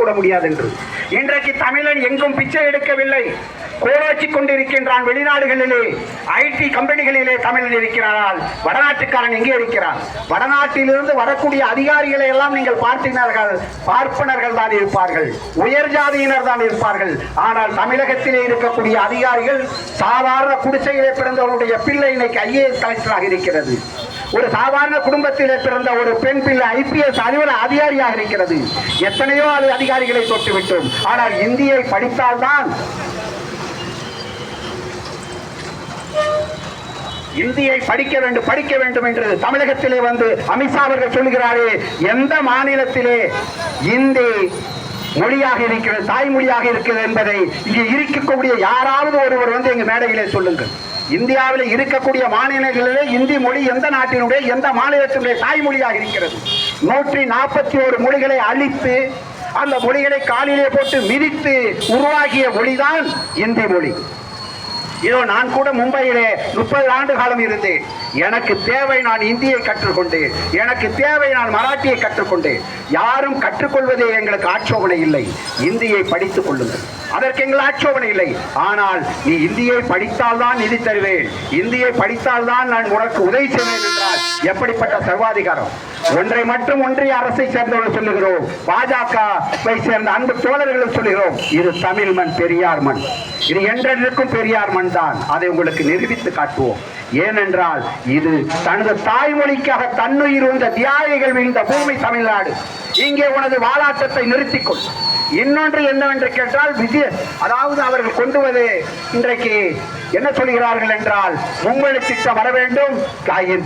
கூட முடியாது என்று. இன்றைக்கு தமிழன் எங்கும் பிச்சை எடுக்கவில்லை, கோலோச்சி கொண்டிருக்கின்றான். வெளிநாடுகளிலே ஐடி கம்பெனிகளிலே தமிழன் இருக்கிறார்கள். வடநாட்டுக்காரன் எங்கே இருக்கிறான்? வடநாட்டிலிருந்து வரக்கூடிய அதிகாரிகளை எல்லாம் நீங்கள் பார்த்தீர்கள், பார்ப்பனர்கள் தான் இருப்பார்கள், உயர் ஜாதியினர் தான் இருப்பார்கள். ஆனால் தமிழகத்திலே இருக்கக்கூடிய அதிகாரிகள் சாதாரண குடிசையிலே பிறந்தவருடைய பிள்ளை இன்னைக்கு IAS கலெக்டராக இருக்கிறது. ஒரு சாதாரண குடும்பத்திலே பிறந்த ஒரு பெண் பிள்ளை IPS அலுவலக அதிகாரியாக இருக்கிறது. எத்தனையோ அதிகாரிகளை தொட்டுவிட்டோம். ஆனால் இந்தியை படித்தால்தான், இந்தியை படிக்க வேண்டும் என்று தமிழகத்திலே வந்து அமித்ஷா அவர்கள் சொல்கிறாரே, எந்த மாநிலத்திலே இந்தி மொழியாக இருக்கிறது, தாய்மொழியாக இருக்கிறது என்பதை இங்கே இருக்கக்கூடிய யாராவது ஒருவர் வந்து எங்க மேடையிலே சொல்லுங்கள். இந்தியாவில் இருக்கக்கூடிய மாநிலங்களிலே இந்தி மொழி எந்த நாட்டினுடைய எந்த மாநிலத்தினுடைய தாய்மொழியாக இருக்கிறது? 141 மொழிகளை அழித்து அந்த மொழிகளை காலிலே போட்டு மிதித்து உருவாகிய மொழிதான் இந்தி மொழி. இதோ நான் கூட மும்பையிலே 30 ஆண்டு காலம் இருந்தேன். எனக்கு தேவை நான் இந்தியை கற்றுக்கொண்டேன், எனக்கு தேவை நான் மராட்டியை கற்றுக்கொண்டேன். யாரும் கற்றுக்கொள்வதே எங்களுக்கு ஆட்சேபனை இல்லை. இந்தியை படித்துக் கொள்ளுங்கள், அதற்கு எங்கள் ஆட்சேபனை இல்லை. ஆனால் நீ இந்தியை படித்தால்தான் நிதி தருவேன், இந்தியை படித்தால்தான் நான் உனக்கு உதவி செய்வேன் என்றால் எப்படிப்பட்ட சர்வாதிகாரம்? ஒன்றை மட்டும் ஒன்றிய அரசை சேர்ந்தவர்கள் சொல்லுகிறோம், பாஜகவை சேர்ந்த அன்பு தோழர்களும் சொல்லுகிறோம், இது தமிழ் மண், பெரியார் மண். இது என்றென்றுக்கும் பெரியார் மண் தான். அதை உங்களுக்கு நிரூபித்து காட்டுவோம். ஏனென்றால் இது தனது தாய்மொழிக்காக தன்னுயிர் வந்த தியாகிகள் வீழ்ந்த பூமி தமிழ்நாடு. இங்கே உனது வாலாட்டத்தை நிறுத்திக்கொள். இன்னொன்று என்னவென்று கேட்டால், அதாவது அவர்கள் கொண்டு வந்து இன்றைக்கு என்ன சொல்கிறார்கள் என்றால், மும்மொழி திட்டம் வர வேண்டும்,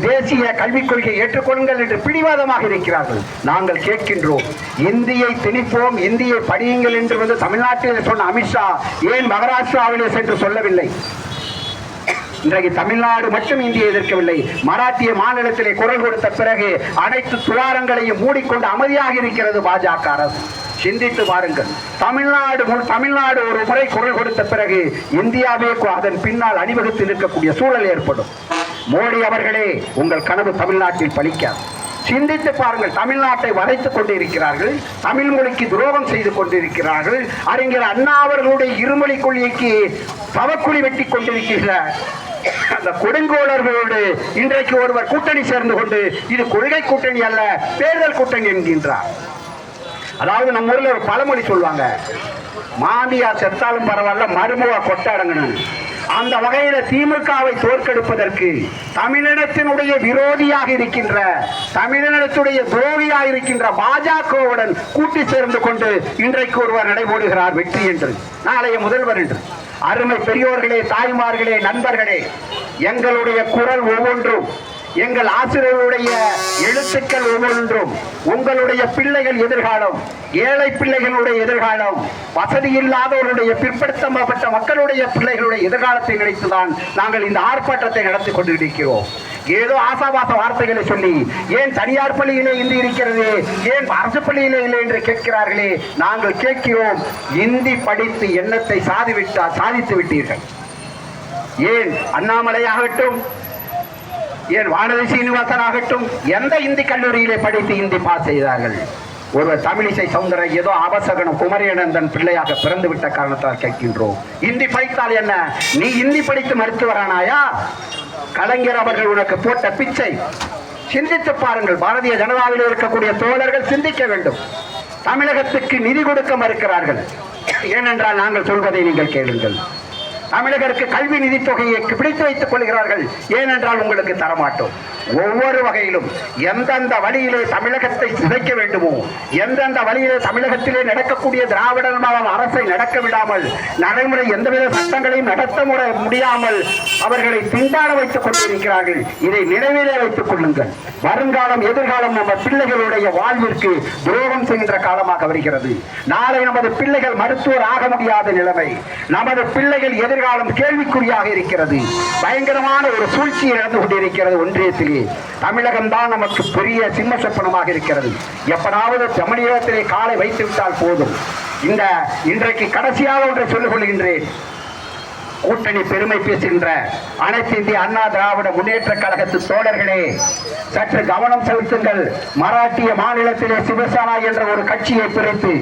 தேசிய கல்விக் கொள்கையை ஏற்றுக்கொள்ளுங்கள் என்று பிடிவாதமாக இருக்கிறார்கள். நாங்கள் கேட்கின்றோம், இந்தியை திணிப்போம், இந்தியை படியுங்கள் என்று வந்து தமிழ்நாட்டில் சொன்ன அமித்ஷா ஏன் மகாராஷ்டிராவிலே சென்று சொல்லவில்லை? இன்றைக்கு தமிழ்நாடு மட்டும் இந்தியை எதிர்க்கவில்லை, மராட்டிய மாநிலத்திலே குரல் கொடுத்த பிறகு அனைத்து துவாரங்களையும் மூடிக்கொண்டு அமைதியாக இருக்கிறது பாஜக அரசு. சிந்தித்து பாருங்கள். தமிழ்நாடு ஒரு முறை குரல் கொடுத்த பிறகு இந்தியாவே அதன் பின்னால் அணிவகுத்து நிற்கக்கூடிய சூழல் ஏற்படும். மோடி அவர்களே, உங்கள் கனவு தமிழ்நாட்டில் பலிக்காது. சிந்தித்து பாருங்கள். தமிழ்நாட்டை வளைத்துக் கொண்டிருக்கிறார்கள், தமிழ் மொழிக்கு துரோகம் செய்து கொண்டிருக்கிறார்கள். அறிஞர் அண்ணா அவர்களுடைய இருமொழி கொள்கைக்கு சவக்குழி வெட்டி கொண்டிருக்கிற அந்த கொடுங்கோளர்களோடு இன்றைக்கு ஒருவர் கூட்டணி சேர்ந்து கொண்டு இது கொள்கை கூட்டணி அல்ல, தேர்தல் கூட்டணி என்கின்றார். அதாவது நம்ம ஊர்ல ஒரு பழமொழி சொல்லுவாங்க, மாமியா செத்தாலும் பரவாயில்ல, மருமவா கொட்டாடங்கன்னு. அந்த வகையில திமுகவை தோற்கெடுப்பதற்கு தமிழினத்தினுடைய விரோதியாக இருக்கின்ற, தமிழினத்துடைய துரோகியாக இருக்கின்ற பாஜகவுடன் கூட்டி சேர்ந்து கொண்டு இன்றைக்கு ஒருவர் நடைபோடுகிறார் வெற்றி என்று, நாளைய முதல்வர் என்று. அருமை பெரியோர்களே, தாய்மார்களே, நண்பர்களே, எங்களுடைய குரல் ஒவ்வொன்றும், எங்கள் ஆசிரியர்களுடைய எழுத்துக்கள் ஒவ்வொன்றும் உங்களுடைய பிள்ளைகள் எதிர்காலம், ஏழை பிள்ளைகளுடைய எதிர்காலம், வசதி இல்லாதவருடைய பிற்படுத்தப்பட்ட மக்களுடைய பிள்ளைகளுடைய எதிர்காலத்தை நினைத்துதான் நாங்கள் இந்த ஆர்ப்பாட்டத்தை நடத்தி கொண்டிருக்கிறோம். ஏதோ ஆசாபாச வார்த்தைகளை சொல்லி, ஏன் தனியார் பள்ளியிலே இந்தி இருக்கிறது, ஏன் அரசு பள்ளியிலே இல்லை என்று கேட்கிறார்களே. நாங்கள் கேட்கிறோம், இந்தி படித்து எண்ணத்தை சாதித்து விட்டீர்கள். ஏன் அண்ணாமலையாகட்டும், ஏன் வானதி சீனிவாசன் ஆகட்டும், எந்த இந்தி கல்லூரியிலே படித்து இந்தி பாஸ் செய்தார்கள்? ஒருவர் தமிழிசை சவுந்தரன் ஏதோ அபசகனம் குமரியனந்தன் பிள்ளையாக பிறந்து விட்ட காரணத்தால் கேட்கின்றோம். இந்தி படித்தால் என்ன? நீ இந்தி படித்து மருத்துவரானாயா? கலைஞர் அவர்கள் உனக்கு போட்ட பிச்சை. சிந்தித்து பாருங்கள். பாரதிய ஜனதாவில் இருக்கக்கூடிய தோழர்கள் சிந்திக்க வேண்டும். தமிழகத்துக்கு நிதி கொடுக்க மறுக்கிறார்கள். ஏனென்றால் நாங்கள் சொல்வதை நீங்கள் கேளுங்கள். தமிழகருக்கு கல்வி நிதி தொகையை பிடித்து வைத்துக் கொள்கிறார்கள். ஏனென்றால் உங்களுக்கு தரமாட்டோம். ஒவ்வொரு வகையிலும் எந்தெந்த வழியிலே தமிழகத்தை சிதைக்க வேண்டுமோ, எந்தெந்த வழியிலே தமிழகத்திலே நடக்கக்கூடிய திராவிட அரசை நடக்க விடாமல், நடைமுறை எந்தவித சட்டங்களையும் நடத்த முடியாமல் அவர்களை திண்டாட வைத்துக் கொண்டிருக்கிறார்கள். இதை நினைவிலே வைத்துக் கொள்ளுங்கள். வருங்காலம், எதிர்காலம் நம்ம பிள்ளைகளுடைய வாழ்விற்கு துரோகம் செய்கின்ற காலமாக வருகிறது. நாளை நமது பிள்ளைகள் மருத்துவர் ஆக முடியாத நிலைமை, நமது பிள்ளைகள் எதிர்காலம் கேள்விக்குறியாக இருக்கிறது. பயங்கரமான ஒரு சூழ்ச்சி நடந்து கொண்டிருக்கிறது ஒன்றியத்திலே. தமிழகம் தான் நமக்கு பெரிய சிம்ம சொப்பனமாக இருக்கிறது. எப்படாவது தமிழகத்திலே காலை வைத்து விட்டால் போதும். இன்றைக்கு கடைசியாக ஒன்றை சொல்லிக் கொள்கின்றேன். கூட்டணி பெருமை பேசுகின்ற அனைத்து இந்திய அண்ணா திராவிட முன்னேற்ற கழகத்து தோழர்களே, சற்று கவனம் செலுத்துங்கள். மராட்டிய மாநிலத்திலே சிவசேனா என்ற ஒரு கட்சியை பிரித்து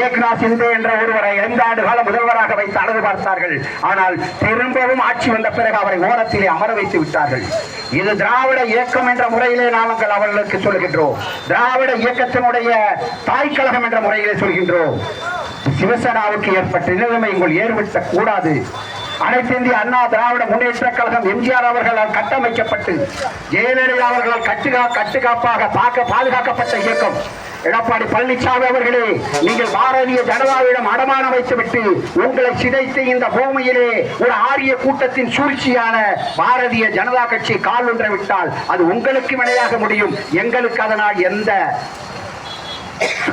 ஏக்நாத் சிந்தே என்ற ஒருவரை 5 ஆண்டு கால முதல்வராக வைத்து அழகு பார்த்தார்கள். ஆனால் திரும்பவும் ஆட்சி வந்த பிறகு அவரை ஓரத்திலே அமர வைத்து விட்டார்கள். இது திராவிட இயக்கம் என்ற முறையிலே நாங்கள் அவர்களுக்கு சொல்கின்றோம். திராவிட இயக்கத்தினுடைய தாய்க்கழகம் என்ற முறையிலே சொல்கின்றோம். சிவசேனாவுக்கு ஏற்பட்ட நிலைமை உங்கள் ஏற்படுத்த கூடாது. அனைத்து இந்திய அண்ணா திராவிட முன்னேற்ற கழகம் எம்ஜிஆர் அவர்களால் கட்டமைக்கப்பட்டு ஜெயலலிதா அவர்களால் கட்டுக்காப்பாக பாதுகாக்கப்பட்ட இயக்கம். எடப்பாடி பழனிசாமி அவர்களே, நீங்கள் பாரதிய ஜனதாவிடம் அடமானம் வைத்துவிட்டு உங்களை சிதைத்து இந்த பூமியிலே ஒரு ஆரிய கூட்டத்தின் சூழ்ச்சியான பாரதிய ஜனதா கட்சி கால் ஒன்றை விட்டால் அது உங்களுக்கு வினையாக முடியும். எங்களுக்கு அதனால் எந்த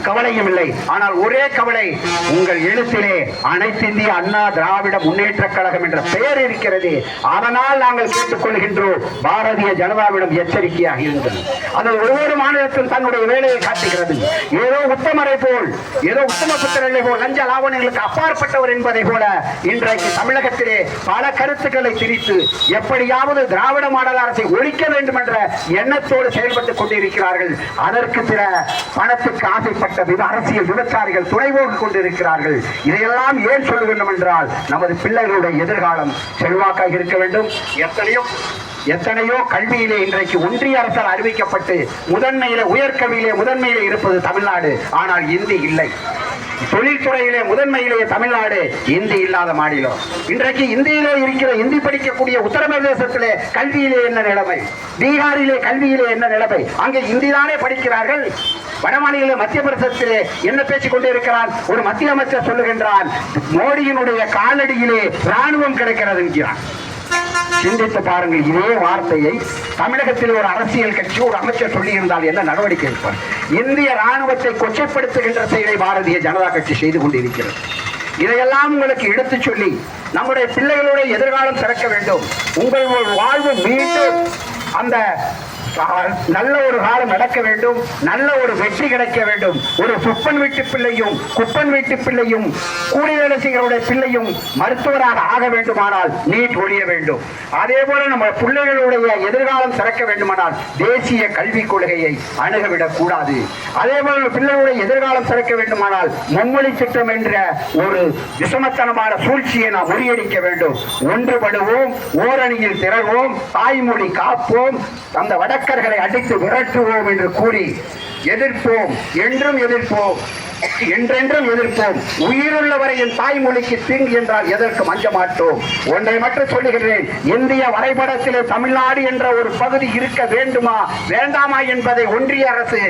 கவலையும் இல்லை. ஆனால் ஒரே கவலை, உங்கள் எழுத்திலே அனைத்து இந்திய அண்ணா திராவிட முன்னேற்ற கழகம் என்ற பெயர் இருக்கிறது. அதனால் நாங்கள் கேட்டுக்கொள்கின்றோம், பாரதிய ஜனதாவிடம் எச்சரிக்கையாக இருந்தது. அது ஒவ்வொரு மாநிலத்திலும் தன்னுடைய வேலையை காட்டுகிறது. ஏதோ உத்தமரை போல், ஏதோ உத்தம புத்திரரை போல் லஞ்ச லாவணங்களுக்கு அப்பாற்பட்டவர் என்பதை போல இன்றைக்கு தமிழகத்திலே பல கருத்துக்களை திரித்து எப்படியாவது திராவிட மாடல் அரசை ஒழிக்க வேண்டும் என்ற எண்ணத்தோடு செயல்பட்டுக் கொண்டிருக்கிறார்கள். அதற்கு பிற பணத்துக்கு ஆசைப்பட்ட அரசியல் விபச்சாரிகள் துணைபோக்கு கொண்டிருக்கிறார்கள். இதையெல்லாம் ஏன் சொல்ல வேண்டும் என்றால், நமது பிள்ளைகளுடைய எதிர்காலம் செல்வாக்காக இருக்க வேண்டும். எத்தனையோ கல்வியிலே இன்றைக்கு ஒன்றிய அரசால் அறிவிக்கப்பட்டு முதன்மையிலே உயர்கல்வியிலே முதன்மையிலே இருப்பது தமிழ்நாடு. ஆனால் இந்தி இல்லை. தொழில்துறையிலே முதன்மையிலே தமிழ்நாடு, இந்தி இல்லாத மாநிலம். இன்றைக்கு இந்தியிலே இருக்கிற இந்தி படிக்கக்கூடிய உத்தரப்பிரதேசத்திலே கல்வியிலே என்ன நிலைமை, பீகாரிலே கல்வியிலே என்ன நிலைமை? அங்கே இந்தி தானே படிக்கிறார்கள். வடமாநில மத்திய பிரதேசத்திலே என்ன பேசிக் கொண்டே இருக்கிறான்? ஒரு மத்திய அமைச்சர் சொல்லுகின்றான், மோடியினுடைய காலடியிலே ராணுவம் கிடைக்கிறது என்கிறான். சிந்தித்து பாருங்கள். இதே வார்த்தையை தமிழகத்தில் ஒரு அரசியல் கட்சி ஒரு அமைச்சர் சொல்லி இருந்தால் என்ன நடவடிக்கை எடுப்பார்? இந்திய ராணுவத்தை கொச்சைப்படுத்துகின்ற செயலை பாரதிய ஜனதா கட்சி செய்து கொண்டிருக்கிறது. இதையெல்லாம் உங்களுக்கு எடுத்துச் சொல்லி நம்முடைய பிள்ளைகளுடைய எதிர்காலம் சிறக்க வேண்டும். உங்கள் வாழ்வு மீண்டும் அந்த நல்ல ஒரு காலம் நடக்க வேண்டும், நல்ல ஒரு வெற்றி கிடைக்க வேண்டும். ஒரு சுப்பன் வீட்டு பிள்ளையும் குப்பன் வீட்டு பிள்ளையும் கூலி வேலை செய்கிறவருடைய பிள்ளையும் மருத்துவராக ஆக வேண்டுமானால் நீட் ஒழிய வேண்டும். அதே போல நம்ம பிள்ளைகளுடைய எதிர்காலம் சிறக்க வேண்டுமானால் தேசிய கல்விக் கொள்கையை அணுகவிடக் கூடாது. அதே போல பிள்ளைகளுடைய எதிர்காலம் சிறக்க வேண்டுமானால் மும்மொழி திட்டம் என்ற ஒரு விஷமத்தனமான சூழ்ச்சியை நாம் முறியடிக்க வேண்டும். ஒன்றுபடுவோம், ஓரணியில் திறவோம், தாய்மொழி காப்போம், அந்த வடக்கர்களை அடித்து விரட்டுவோம் என்று கூறி எதிர்ப்போம், என்றும் எதிர்ப்போம், என்றென்றும் எதிர்ப்போம். உயிருள்ளவரை என் தாய்மொழிக்கு தீங்கு என்றால் எதற்கும் அஞ்ச மாட்டோம். ஒன்றை மட்டும் சொல்லுகிறேன், இந்திய வரைபடத்திலே தமிழ்நாடு என்ற ஒரு பகுதி இருக்க வேண்டுமா வேண்டாமா என்பதை ஒன்றிய அரசு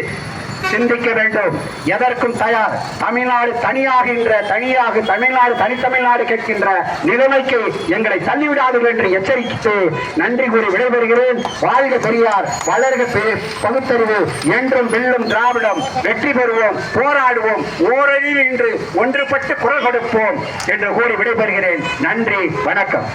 சிந்திக்க வேண்டும். எதற்கும் தயார். தமிழ்நாடு தனியாக தமிழ்நாடு தனித்தமிழ்நாடு கேட்கின்ற நிலைமைக்கு எங்களை தள்ளிவிடாது என்று எச்சரித்து நன்றி கூறி விடைபெறுகிறேன். வாழ்க பெரியார், வளர்க பகுத்தறிவு, என்றும் வெல்லும் திராவிடம், வெற்றி பெறுவோம், போராடுவோம், ஓரணியில் இன்று ஒன்றுபட்டு குரல் கொடுப்போம் என்று கூறி விடைபெறுகிறேன். நன்றி, வணக்கம்.